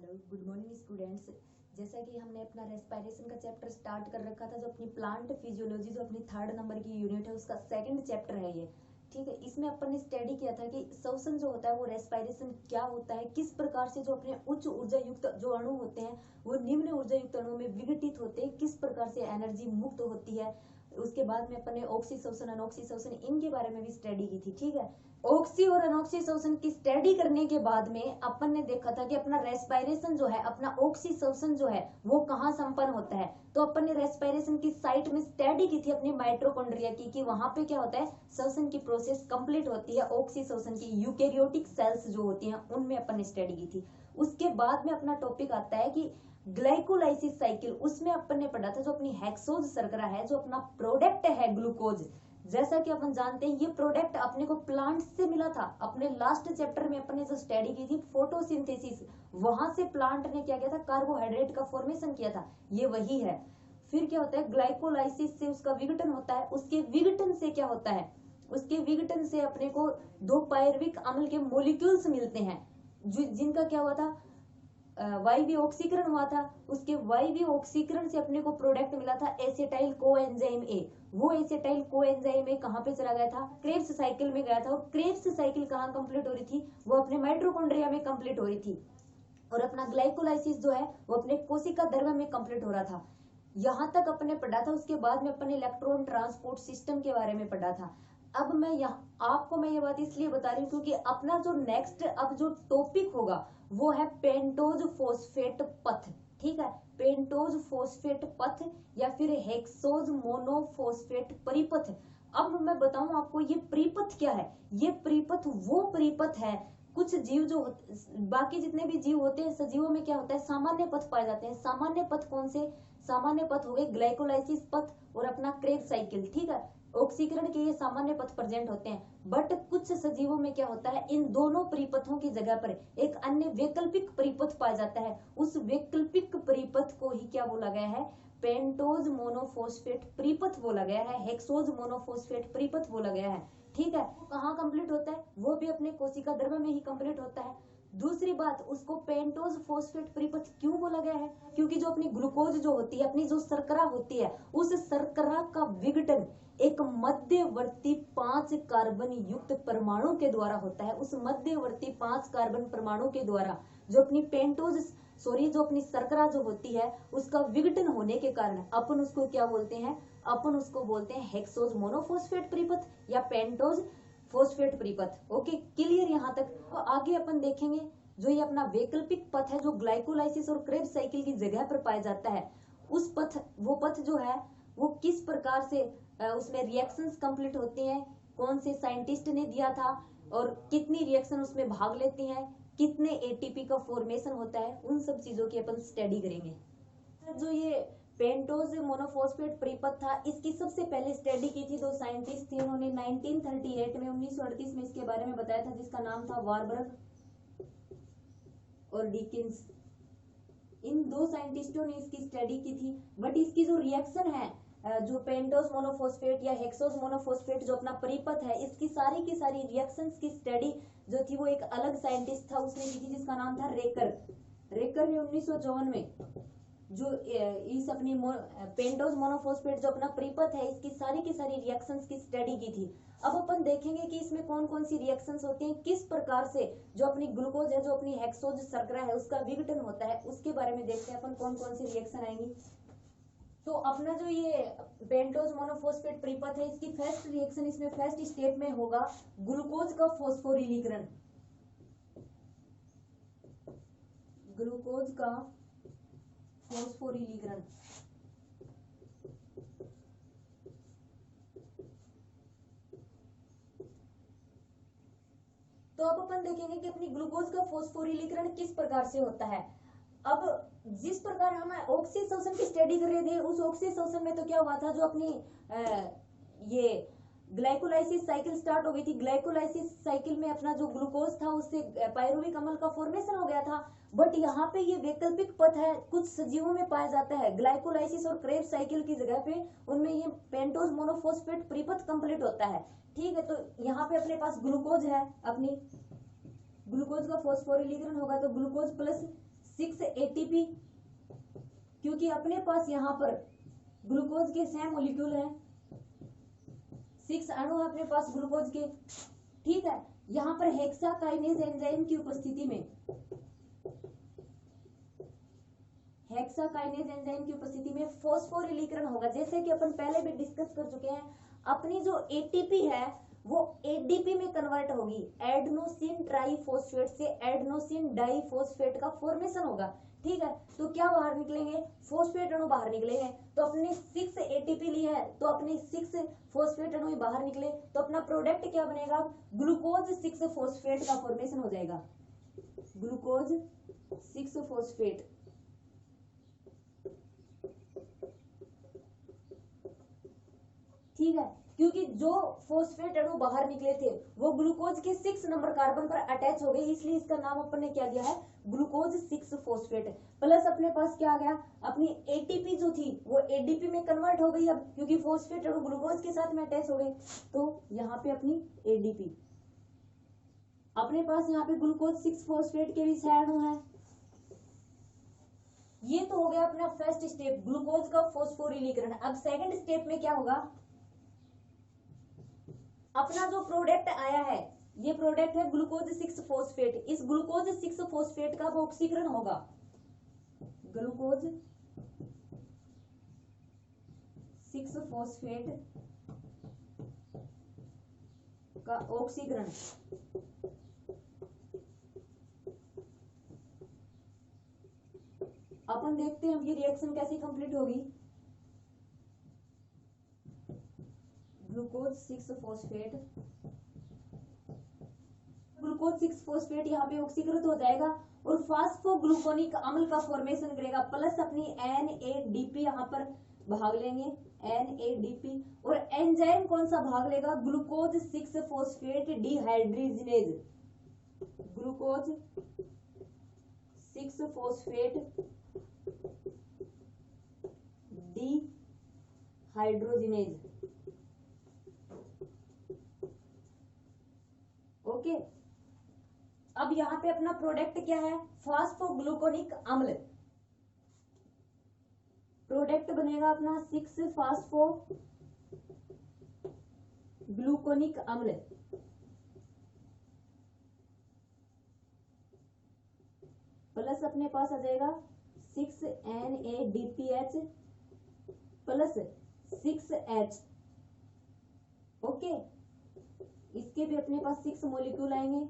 Hello good morning students. जैसा कि हमने अपना रेस्पिरेशन का चैप्टर स्टार्ट कर रखा था, जो अपनी प्लांट फिजियोलॉजी जो अपनी 3rd नंबर की यूनिट है उसका 2nd चैप्टर है ये। ठीक है, इसमें अपन ने स्टडी किया था कि श्वसन जो होता है वो रेस्पिरेशन क्या होता है, किस प्रकार से जो अपने उच्च ऊर्जा युक्त जो अणु होते हैं वो निम्न ऊर्जा युक्त अणुओं में विघटित होते हैं, किस प्रकार से एनर्जी मुक्त होती है। उसके बाद में अपन ने ऑक्सी श्वसन अनॉक्सी श्वसन इनके बारे में भी स्टडी की थी। ठीक है, ऑक्सी और अनॉक्सी श्वसन की स्टडी करने के बाद में अपन ने देखा था कि अपना रेस्पिरेशन जो है, अपना ऑक्सी श्वसन जो है वो कहाँ संपन्न होता है। तो अपन ने रेस्पिरेशन की साइट में स्टडी की थी अपनी माइटोकॉन्ड्रिया की, कि वहां पे क्या होता है, श्वसन की प्रोसेस कंप्लीट होती है ऑक्सी श्वसन की। यूकेरियोटिक सेल्स जो होती हैं उनमें अपन ने स्टडी की थी। उसके बाद में अपना टॉपिक आता है कि ग्लाइकोलाइसिस साइकिल। उसमें अपन ने पढ़ा था जो अपनी हेक्सोज शर्करा है, जो अपना प्रोडक्ट है ग्लूकोज। जैसा कि अपन जानते हैं ये प्रोडक्ट अपने को प्लांट से मिला था। अपने लास्ट चैप्टर में अपन ने जो स्टडी की थी फोटोसिंथेसिस, वहां से प्लांट ने क्या किया था, कार्बोहाइड्रेट का फॉर्मेशन किया था, ये वही है। फिर क्या होता है, ग्लाइकोलाइसिस से उसका विघटन होता है। उसके विघटन से क्या होता है, उसके विघटन से अपने को 2 पायरुविक अम्ल के मोलिक्यूल्स मिलते हैं, जिनका क्या हुआ था, वायवीय ऑक्सीकरण हुआ था। उसके वायवीय ऑक्सीकरण से अपने को प्रोडक्ट मिला था एसिटाइल कोएंजाइम ए। वो एसिटाइल कोएंजाइम ए कहाँ पे चला गया था, क्रेब्स साइकिल में गया था। और क्रेब्स साइकिल कहाँ कंप्लीट हो रही थी, वो अपने माइटोकॉन्ड्रिया में कंप्लीट हो रही थी। और अपना ग्लाइकोलाइसिस जो है वो अपने कोशिका द्रव्य में कंप्लीट हो रहा था। यहाँ तक अपने पढ़ा था। उसके बाद में अपने इलेक्ट्रॉन ट्रांसपोर्ट सिस्टम के बारे में पढ़ा था। अब मैं यहाँ आपको मैं ये बात इसलिए बता रही हूँ क्योंकि अपना जो नेक्स्ट अब जो टॉपिक होगा वो है पेंटोज फॉस्फेट पथ। ठीक है, पेंटोज फॉस्फेट पथ या फिर हेक्सोज मोनोफॉस्फेट परिपथ। अब मैं बताऊं आपको ये परिपथ क्या है। ये परिपथ वो परिपथ है, कुछ जीव जो बाकी जितने भी जीव होते हैं सजीवों में क्या होता है, सामान्य पथ पाए जाते हैं। सामान्य पथ कौन से, सामान्य पथ हो गए ग्लाइकोलाइसिस पथ और अपना क्रेब साइकिल। ठीक है, ऑक्सीकरण के ये सामान्य पथ प्रेजेंट होते हैं। बट कुछ सजीवों में क्या होता है, इन दोनों परिपथों की जगह पर एक अन्य वैकल्पिक परिपथ पाया जाता है। उस वैकल्पिक परिपथ को ही क्या बोला गया है, पेंटोज मोनोफॉस्फेट परिपथ बोला गया है, हेक्सोज मोनोफॉस्फेट परिपथ बोला गया है। ठीक है, कहाँ कंप्लीट होता है, वो भी अपने कोशिका द्रव्य में ही कंप्लीट होता है। दूसरी बात, उसको पेंटोज फॉस्फेट परिपथ क्यों बोला गया है, क्योंकि जो अपनी ग्लूकोज जो होती है, अपनी जो शर्करा होती है, उस शर्करा का विघटन एक मध्यवर्ती 5 कार्बन युक्त परमाणु के द्वारा होता है। उस मध्यवर्ती 5 कार्बन परमाणु के द्वारा जो अपनी जो अपनी शर्करा जो होती है उसका विघटन होने के कारण अपन उसको क्या बोलते हैं, अपन उसको बोलते हैं हेक्सोज मोनोफॉस्फेट परिपथ या पेंटोज फॉस्फेट परिपथ। ओके, क्लियर यहाँ तक। तो आगे अपन देखेंगे जो ये अपना वैकल्पिक पथ है जो ग्लाइकोलाइसिस और क्रेब्स साइकिल की जगह पर पाया जाता है। उस पथ, वो पथ जो है वो किस प्रकार से उसमें रिएक्शंस कंप्लीट होती हैं, कौन से साइंटिस्ट ने दिया था और कितनी रिएक्शन उसमें भाग लेती हैं, कितने एटीपी का फॉर्मेशन होता है, उन सब चीजों की अपन स्टडी करेंगे। जो ये पेंटोज मोनोफॉस्फेट परिपथ था, इसकी सबसे पहले स्टडी की थी 2 साइंटिस्ट थे। उन्होंने 1938 में 1938 में इसके बारे में बताया था, जिसका नाम था वारबर्ग और डिकिंस। इन 2 साइंटिस्टों ने इसकी स्टडी की थी। बट इसकी जो रिएक्शन है, जो पेंटोज मोनोफॉस्फेट या हेक्सोज मोनोफॉस्फेट जो अपना परिपथ है, इसकी सारी की सारी रिएक्शंस की स्टडी जो थी वो एक अलग साइंटिस्ट था उसने की थी, जिसका नाम था रेकर ने 1954 में जो इस अपनी पेंटोज मोनोफॉस्फेट जो अपना परिपथ है इसकी सारी की सारी रिएक्शंस की स्टडी की थी। अब अपन देखेंगे कि इसमें कौन कौन सी रिएक्शंस होती हैं, किस प्रकार से जो अपनी ग्लूकोज है, जो अपनी हेक्सोज शर्करा है उसका विघटन होता है, उसके बारे में देखते हैं अपन कौन कौन सी रिएक्शन आएंगी। तो अपना जो ये पेंटोज मोनोफॉस्फेट परिपथ है इसकी फर्स्ट रिएक्शन, इसमें फर्स्ट स्टेप में होगा ग्लूकोज का फॉस्फोरिलीकरण। ग्लूकोज का फॉस्फोरिलीकरण। तो अब अपन देखेंगे कि अपनी ग्लूकोज का फॉस्फोरिलीकरण किस प्रकार से होता है। अब जिस प्रकार हम ऑक्सी श्वसन की स्टडी कर रहे थे, उस ऑक्सी श्वसन में तो क्या हुआ था, जो अपनी ये ग्लाइकोलाइसिस साइकिल स्टार्ट हो गई थी। ग्लाइकोलाइसिस साइकिल में अपना जो ग्लूकोज था उससे पायरुविक अम्ल का फॉर्मेशन हो गया था। बट यहाँ पे ये वैकल्पिक पथ है, कुछ सजीवों में पाया जाता है। ग्लाइकोलाइसिस और क्रेब साइकिल की जगह पे उनमें ये पेंटोज मोनोफॉस्फेट परिपथ कंप्लीट होता है। ठीक है, तो यहाँ पे अपने पास ग्लूकोज है, अपनी ग्लूकोज का फॉस्फोरिलीकरण होगा तो ग्लूकोज प्लस 6 एटीपी, क्योंकि अपने पास यहाँ पर ग्लूकोज के सेम मॉलिक्यूल हैं, 6 अणु है अपने पास ग्लूकोज के, ठीक है। यहाँ पर हेक्साकाइनेज एंजाइम की उपस्थिति में, हेक्साकाइनेज एंजाइम की उपस्थिति में फॉस्फोरिलीकरण होगा। जैसे कि अपन पहले भी डिस्कस कर चुके हैं, अपनी जो एटीपी है वो एडीपी में कन्वर्ट होगी, एडेनोसिन ट्राइफॉस्फेट से एडेनोसिन डाइफॉस्फेट का फॉर्मेशन होगा, ठीक है। तो क्या बाहर निकलेंगे, फॉस्फेट अणु बाहर निकलेंगे। तो अपने 6 एटीपी ली है तो अपने 6 फॉस्फेट अणु बाहर निकले, तो अपना प्रोडक्ट क्या बनेगा, ग्लूकोज 6 फॉस्फेट का फॉर्मेशन हो जाएगा, ग्लूकोज 6 फॉस्फेट। ठीक है, क्योंकि जो फॉस्फेट अणु बाहर निकले थे वो ग्लूकोज के 6 नंबर कार्बन पर अटैच हो गए, इसलिए इसका नाम अपन ने क्या दिया है, ग्लूकोज 6 फॉस्फेट। प्लस अपने पास क्या आ गया, अपनी एटीपी जो थी वो एडीपी में कन्वर्ट हो गई अब, क्योंकि फॉस्फेट अणु ग्लूकोज के साथ में अटैच हो गए। तो यहाँ पे अपनी एडीपी, अपने पास यहाँ पे ग्लूकोज 6 फॉस्फेट के भी 6 अणु हैं। ये तो हो गया अपना फर्स्ट स्टेप, ग्लूकोज का फॉस्फोरिलीकरण। अब सेकंड स्टेप में क्या होगा, अपना जो प्रोडक्ट आया है, ये प्रोडक्ट है ग्लूकोज 6 फॉस्फेट। इस ग्लूकोज 6 फॉस्फेट का ऑक्सीकरण होगा, ग्लूकोज 6 फॉस्फेट का ऑक्सीकरण। अपन देखते हैं अब ये रिएक्शन कैसे कंप्लीट होगी। ग्लूकोज 6 फॉस्फेट, ग्लूकोज 6 फॉस्फेट यहाँ पे ऑक्सीकृत हो जाएगा और फास्फोग्लूकोनिक अम्ल का फॉर्मेशन करेगा, प्लस अपनी NADP यहाँ पर भाग लेंगे, NADP। और एंजाइम कौन सा भाग लेगा, glucose 6 phosphate dehydrogenase, glucose 6 phosphate dehydrogenase. Okay, अब यहाँ पे अपना प्रोडक्ट क्या है, फास्फोग्लूकोनिक अम्ल। प्रोडक्ट बनेगा अपना 6 फास्फोग्लूकोनिक अम्ल, प्लस अपने पास आ जाएगा 6 NADPH प्लस 6H। ओके, इसके भी अपने पास 6 मॉलिक्यूल आएंगे।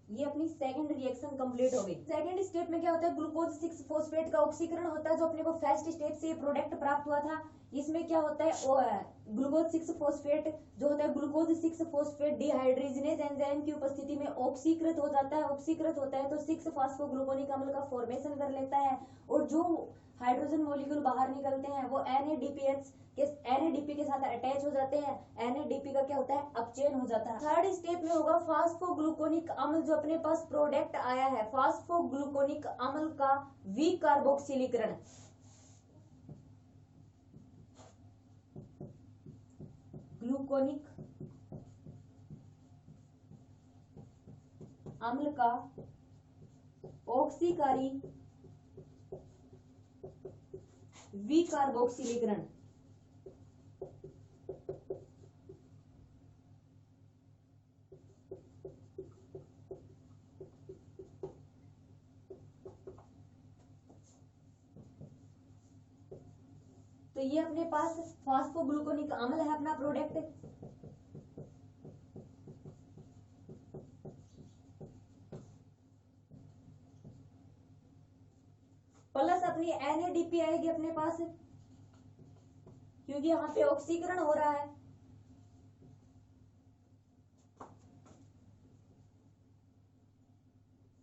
ये अपनी सेकंड रिएक्शन कंप्लीट हो गई। सेकंड स्टेप में क्या होता है, ग्लूकोज 6 फॉस्फेट का ऑक्सीकरण होता है, जो अपने को फर्स्ट स्टेप से ये प्रोडक्ट प्राप्त हुआ था। इसमें क्या होता है, ग्लूकोज 6 फॉस्फेट जो होता है ग्लूकोज 6 फॉस्फेट डिहाइड्रोजिनेज एंजाइम की उपस्थिति में ऑक्सीकृत हो जाता है। ऑक्सीकृत होता है तो 6 फास्फोग्लूकोनिक अम्ल का फॉर्मेशन कर लेता है, और जो हाइड्रोजन मॉलिक्यूल बाहर निकलते हैं वो NADP के साथ अटैच हो जाते हैं। NADP का क्या होता है, अपचयन हो जाता है। थर्ड स्टेप में होगा फास्फोग्लूकोनिक अम्ल, जो अपने पास प्रोडक्ट आया है फास्फोग्लूकोनिक अम्ल का विकार्बोक्सिलीकरण। ग्लूकोनिक अम्ल का ऑक्सीकारी विकार्बोक्सिलीकरण। तो ये अपने पास फास्फोग्लूकोनिक अम्ल है अपना प्रोडक्ट। प्लस अपनी NADP आएगी अपने पास, क्योंकि यहाँ पे ऑक्सीकरण हो रहा है।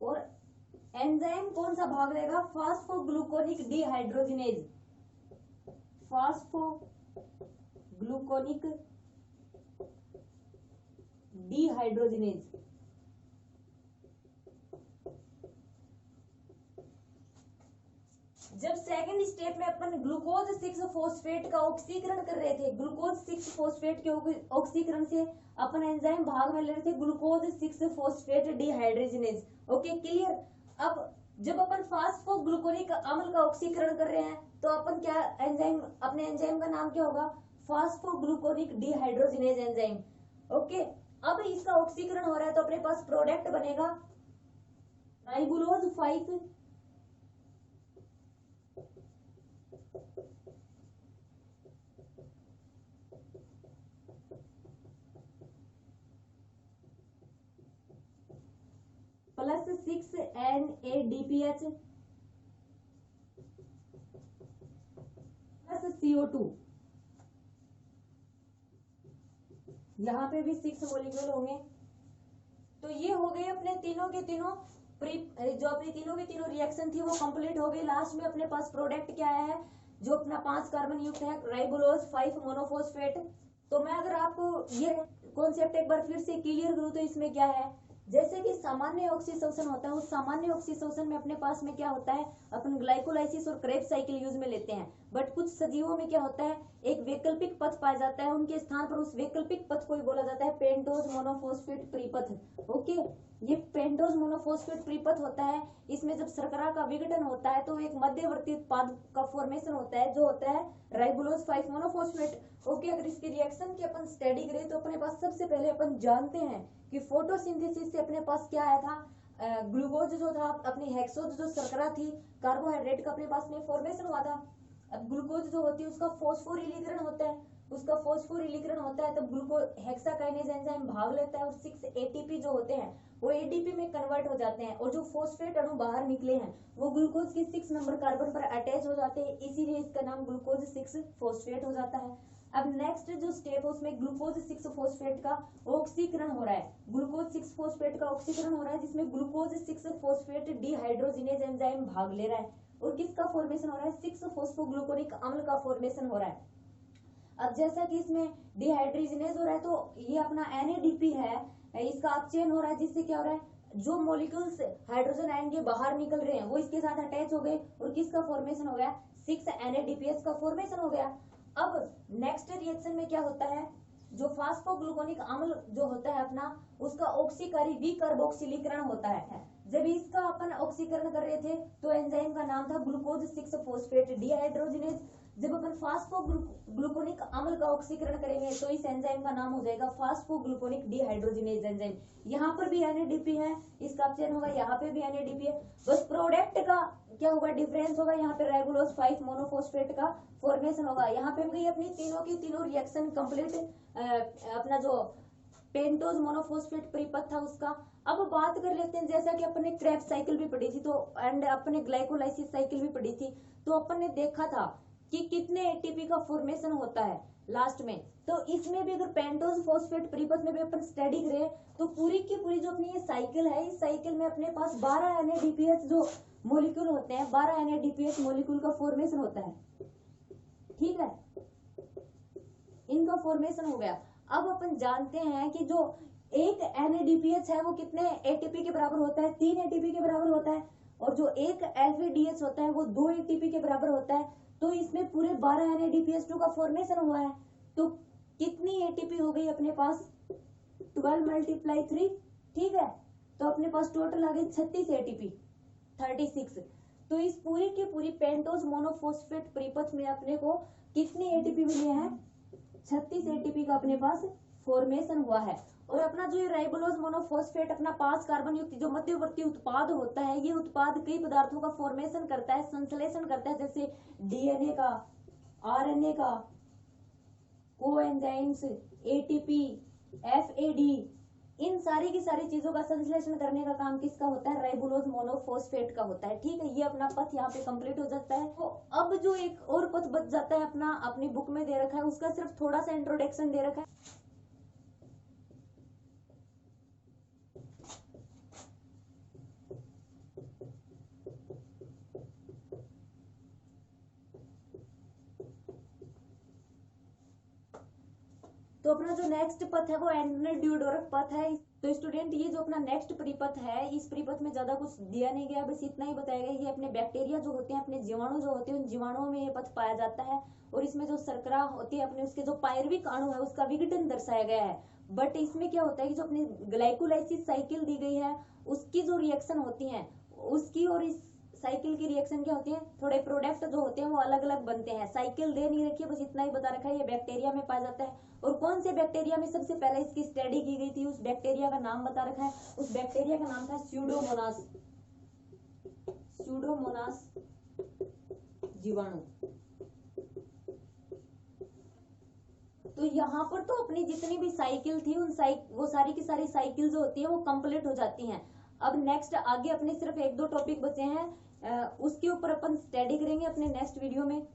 और एंजाइम कौन सा भाग लेगा, फास्फोग्लूकोनिक डिहाइड्रोजिनेज, फास्फोग्लूकोनिक डिहाइड्रोजिनेज। जब सेकंड स्टेप में अपन ग्लूकोज 6 फॉस्फेट का ऑक्सीकरण कर रहे थे, ग्लूकोज 6 फॉस्फेट के ऑक्सीकरण से अपन एंजाइम भाग में ले रहे थे glucose 6 phosphate dehydrogenase. Okay clear. अब जब अपन फास्फोग्लूकोनिक अम्ल का ऑक्सीकरण कर रहे हैं तो अपन क्या एंजाइम, अपने एंजाइम का नाम क्या होगा, फास्फोग्लूकोनिक डिहाइड्रोजिनेज एंजाइम। ओके अब इसका ऑक्सीकरण हो रहा है तो अपने पास प्रोडक्ट बनेगा ribulose 5 plus 6 NADPH plus CO2। यहाँ पे भी 6 मोलिक्यूल होंगे। तो ये हो गए अपने तीनों के तीनों जो अपनी तीनों की तीनों रिएक्शन थी वो कंप्लीट हो गई। लास्ट में अपने पास प्रोडक्ट क्या आया है, जो अपना 5 कार्बन युक्त है राइबोलोज 5 मोनोफॉस्फेट। तो मैं अगर आपको ये कॉन्सेप्ट एक बार फिर से क्लियर करूं तो इसमें क्या है, जैसे कि सामान्य ऑक्सीशोषण होता है, उस सामान्य ऑक्सीशोषण में अपने पास में क्या होता है, अपन ग्लाइकोलाइसिस और क्रेब्स साइकिल यूज में लेते हैं। बट कुछ सजीवों में क्या होता है, एक वैकल्पिक पथ पाया जाता है, उनके स्थान पर उस वैकल्पिक पथ को ही बोला जाता है पेंटोज मोनोफॉस्फेट त्रिपथ। ओके ये पेंटोज मोनोफॉस्फेट त्रिपथ होता है। इसमें जब शर्करा का विघटन होता है तो एक मध्यवर्ती उत्पाद का फॉर्मेशन होता है जो होता है राइबोलोज 5 मोनोफॉस्फेट। ओके अगर इसकी रिएक्शन की अपन स्टडी करें तो अपने पास सबसे पहले अपन जानते हैं कि फोटोसिंथेसिस से अपने पास क्या आया था, ग्लूकोज जो था, अपनी हेक्सोज जो शर्करा थी, कार्बोहाइड्रेट का अपने पास में फॉर्मेशन हुआ था। अब ग्लूकोज जो होती है उसका फॉस्फोरिलीकरण होता है, उसका फॉस्फोरिलीकरण होता है तब ग्लूकोज हेक्साकाइनेज एंजाइम भाग लेता है और 6 ATP जो होते हैं वो ADP में कन्वर्ट हो जाते हैं और जो फॉस्फेट अणु बाहर निकले हैं वो ग्लूकोज के 6 नंबर कार्बन पर अटैच हो जाते हैं, इसीलिए इसका नाम ग्लूकोज 6 फॉस्फेट हो जाता है। अब नेक्स्ट जो स्टेप है उसमें ग्लूकोज 6 फॉस्फेट का ऑक्सीकरण हो रहा है, ग्लूकोज 6 फॉस्फेट का ऑक्सीकरण हो रहा है जिसमें ग्लूकोज 6 फॉस्फेट डिहाइड्रोजिनेज एंजाइम भाग ले रहा है। और किसका फॉर्मेशन हो रहा है, 6 फॉस्फोग्लूकोनिक अम्ल का फॉर्मेशन हो रहा है। अब जैसा कि इसमें डिहाइड्रोजिनेज हो रहा है तो ये अपना NADP है, इसका अपचयन हो रहा है जिससे क्या हो रहा है, जो मॉलिक्यूल्स हाइड्रोजन आयन के बाहर निकल रहे हैं वो इसके साथ अटैच हो गए और किसका फॉर्मेशन हो गया, 6 NADPH का फॉर्मेशन हो गया। अब नेक्स्ट रिएक्शन में क्या होता है, जो फास्फोग्लूकोनिक अम्ल जो होता है अपना उसका ऑक्सीकारी विकार्बोक्सिलीकरण होता है। जब इसका अपन ऑक्सीकरण कर रहे थे तो एंजाइम का नाम था ग्लूकोज 6 फॉस्फेट डिहाइड्रोजिनेज। जब अपन फास्फोग्लूकोनिक अम्ल का ऑक्सीकरण करेंगे तो इस एंजाइम का नाम हो जाएगा फास्फोग्लूकोनिक डिहाइड्रोजिनेज एंजाइम। यहाँ पर भी NADP है, इसका अपचयन होगा, यहाँ पे भी NADP है, बस प्रोडक्ट का क्या होगा, डिफरेंस होगा। यहाँ पे राइबोलोज 5 मोनोफॉस्फेट का फॉर्मेशन होगा। यहाँ पे भी अपनी तीनों की तीनों रिएक्शन कंप्लीट, अपना जो पेंटोज मोनोफॉस्फेट परिपथ था उसका। अब बात कर लेते हैं, जैसा कि अपन ने क्रेब्स साइकिल भी पढ़ी थी तो एंड अपन ने ग्लाइकोलाइसिस साइकिल भी पढ़ी थी, तो अपन ने देखा था कि कितने ATP का फॉर्मेशन होता है लास्ट में। तो इसमें भी अगर पेंटोज फॉस्फेट परिपथ में भी अपन स्टडी करें तो पूरी की पूरी जो अपनी ये साइकिल है, इस साइकिल में अपने पास 12 NADPH जो मॉलिक्यूल होते हैं, 12 NADPH मॉलिक्यूल का फॉर्मेशन होता है। ठीक है, इनका फॉर्मेशन हो गया। अब अपन जानते हैं कि जो एक NADPH है वो कितने ATP के बराबर होता है, 3 ATP के बराबर होता है, और जो एक FADH होता है वो 2 ATP के बराबर होता है। तो इसमें पूरे 12 NADPH2 का फॉर्मेशन हुआ है। तो कितनी ATP हो गई अपने पास, 12 × 3। ठीक है, तो अपने पास टोटल आ गई 36 ATP, 36। तो इस पूरी की पूरी पेंटोज मोनोफॉस्फेट परिपथ में अपने को कितने ATP मिले हैं, 36 ATP का अपने पास फॉर्मेशन हुआ है। और अपना जो ये राइबोलोज मोनोफॉस्फेट अपना 5 कार्बन युक्त जो मध्यवर्ती उत्पाद होता है, ये उत्पाद कई पदार्थों का फॉर्मेशन करता है, संश्लेषण करता है, जैसे DNA का, RNA का, कोएंजाइम्स, ATP, FAD, इन सारी की सारी चीजों का संश्लेषण करने का काम किसका होता है, राइबोलोज मोनोफॉस्फेट का होता है। ठीक है, ये अपना पथ यहाँ पे कंप्लीट हो जाता है। तो अब जो एक और पथ बच जाता है अपना, अपनी बुक में दे रखा है, उसका सिर्फ थोड़ा सा इंट्रोडक्शन दे रखा है। तो अपना जो नेक्स्ट पथ है वो एंडोनल डिओडोरस पथ है। तो स्टूडेंट ये जो अपना नेक्स्ट परिपथ है, इस परिपथ में ज्यादा कुछ दिया नहीं गया, बस इतना ही बताया गया कि अपने बैक्टीरिया जो होते हैं, अपने जीवाणु जो होते हैं, उन जीवाणुओं में ये पथ पाया जाता है। और इसमें जो शर्करा होती है अपने, उसके जो पायरविक अणु है उसका विघटन दर्शाया गया है। बट इसमें क्या होता है कि जो अपनी ग्लाइकोलाइसिस साइकिल दी गई है, उसकी जो रिएक्शन होती है, उसकी और इस साइकिल की रिएक्शन क्या होती है, थोड़े प्रोडक्ट जो होते हैं वो अलग अलग बनते हैं। साइकिल दे नहीं रखी है, बस इतना ही बता रखा है, ये बैक्टीरिया में पाया जाता है। और कौन से बैक्टीरिया में सबसे पहले इसकी स्टडी की गई थी, उस बैक्टीरिया का नाम बता रखा है। उस बैक्टीरिया का नाम था स्यूडोमोनास। स्यूडोमोनास जीवाणु। तो यहाँ पर तो अपनी जितनी भी साइकिल थी, वो सारी की सारी साइकिल जो होती है वो कंप्लीट हो जाती हैं। अब नेक्स्ट आगे अपने सिर्फ 1-2 टॉपिक बचे हैं, उसके ऊपर अपन स्टडी करेंगे अपने नेक्स्ट वीडियो में।